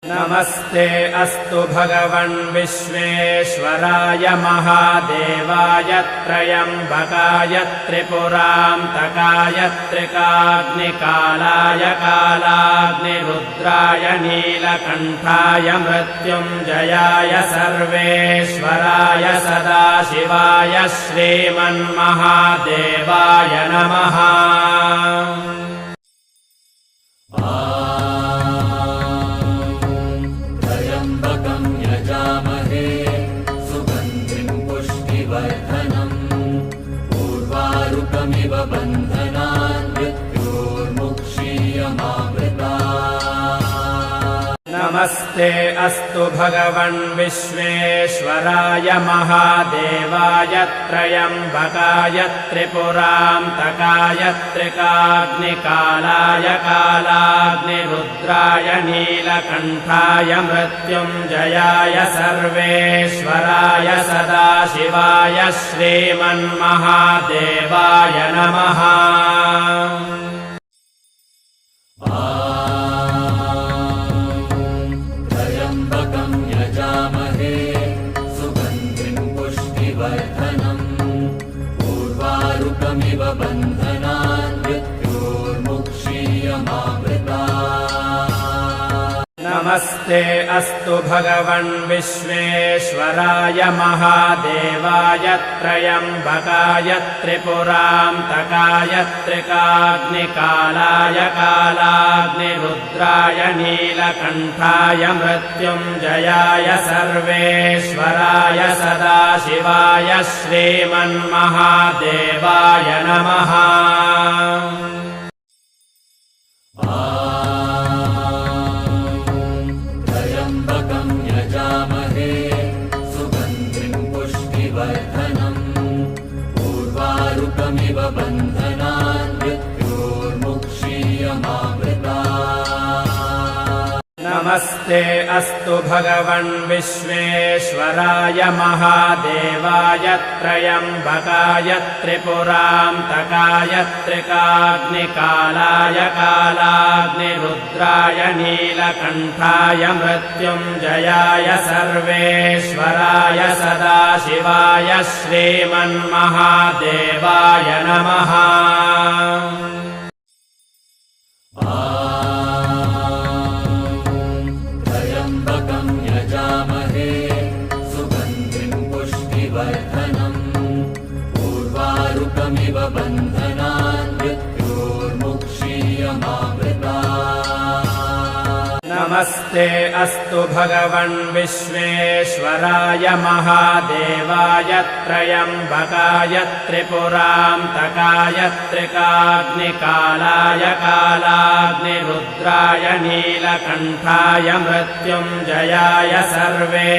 नमस्ते अस्तु भगवन् विश्वेश्वराय महादेवाय त्र्यम्बकाय त्रिपुरान्तकाय त्रिकाग्निकालाय कालाग्निरुद्राय नीलकण्ठाय मृत्युञ्जयाय सर्वेश्वराय सदाशिवाय श्रीमन्महादेवाय नमः। पूर्वारुकमिव बन्धनान् मृत्योर्मुक्षीयमामृतात्। नमस्ते अस्तु भगवन् विश्वेश्वराय महादेवाय त्र्यम्बकाय त्रिपुरान्तकाय त्रिकाग्निकालाय कालाग्निरुद्राय नीलकण्ठाय मृत्युञ्जयाय सर्वेश्वराय सदाशिवाय श्रीमन्महादेवाय नमः। पूर्वारुकमिव बन्धनान् मृत्योर्मुक्षीयमामृतात्। नमस्ते अस्तु भगवन् विश्वेश्वराय महादेवाय त्र्यम्बकाय त्रिपुरान्तकाय त्रिकाग्निकालाय कालाग्निरुद्राय नीलकण्ठाय मृत्युञ्जयाय सर्वेश्वराय सदाशिवाय श्रीमन्महादेवाय नमः। पूर्वारुकमिव बन्धनान् मृत्योर्मुक्षीयमामृतात्। नमस्ते अस्तु भगवन् विश्वेश्वराय महादेवाय त्र्यम्बकाय त्रिपुरान्तकाय त्रिकाग्निकालाय कालाग्निरुद्राय नीलकण्ठाय मृत्युञ्जयाय सर्वेश्वराय सदाशिवाय श्रीमन्महादेवाय नमः। पूर्वारुकमिव बन्धनान् मृत्योर्मुक्षीयमामृतात्। नमस्ते अस्तु भगवन् विश्वेश्वराय महादेवाय त्र्यम्बकाय त्रिपुरान्तकाय त्रिकाग्निकालाय कालाग्निरुद्राय नीलकण्ठाय मृत्युञ्जयाय सर्वे